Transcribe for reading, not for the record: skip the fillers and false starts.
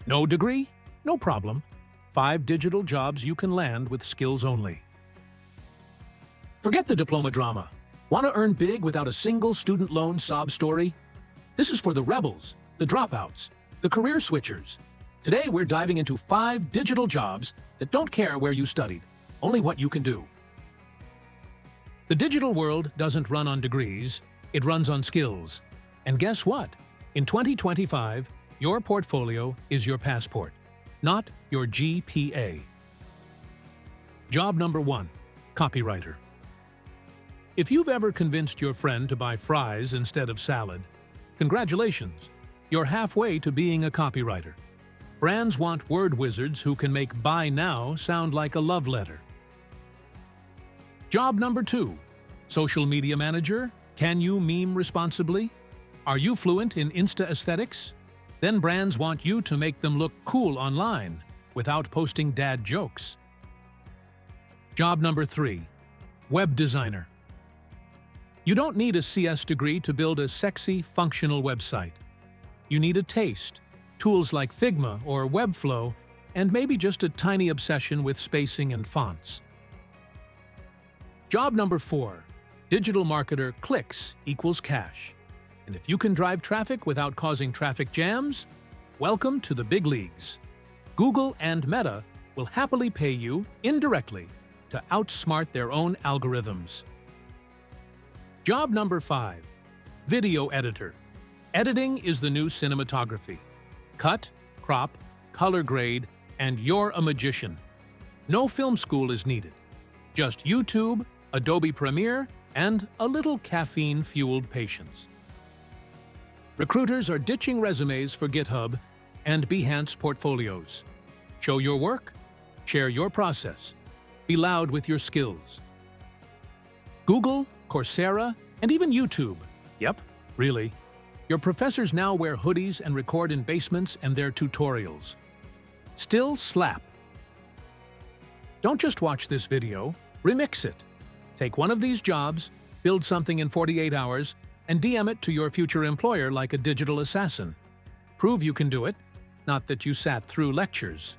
No degree? No problem. 5 digital jobs you can land with skills only. Forget the diploma drama. Want to earn big without a single student loan sob story? This is for the rebels, the dropouts, the career switchers. Today we're diving into 5 digital jobs that don't care where you studied, only what you can do. The digital world doesn't run on degrees, it runs on skills. And guess what? In 2025, your portfolio is your passport, not your GPA. Job number 1, copywriter. If you've ever convinced your friend to buy fries instead of salad, congratulations, you're halfway to being a copywriter. Brands want word wizards who can make buy now sound like a love letter. Job number 2, social media manager. Can you meme responsibly? Are you fluent in Insta aesthetics? Then brands want you to make them look cool online without posting dad jokes. Job number 3, web designer. You don't need a CS degree to build a sexy, functional website. You need a taste, tools like Figma or Webflow, and maybe just a tiny obsession with spacing and fonts. Job number 4, digital marketer. Clicks equals cash. And if you can drive traffic without causing traffic jams, welcome to the big leagues. Google and Meta will happily pay you, indirectly, to outsmart their own algorithms. Job number 5, video editor. Editing is the new cinematography. Cut, crop, color grade, and you're a magician. No film school is needed. Just YouTube, Adobe Premiere, and a little caffeine-fueled patience. Recruiters are ditching resumes for GitHub and Behance portfolios. Show your work, share your process, be loud with your skills. Google, Coursera, and even YouTube. Yep, really. Your professors now wear hoodies and record in basements and their tutorials. Still slap. Don't just watch this video, remix it. Take one of these jobs, build something in 48 hours, and DM it to your future employer like a digital assassin. Prove you can do it, not that you sat through lectures.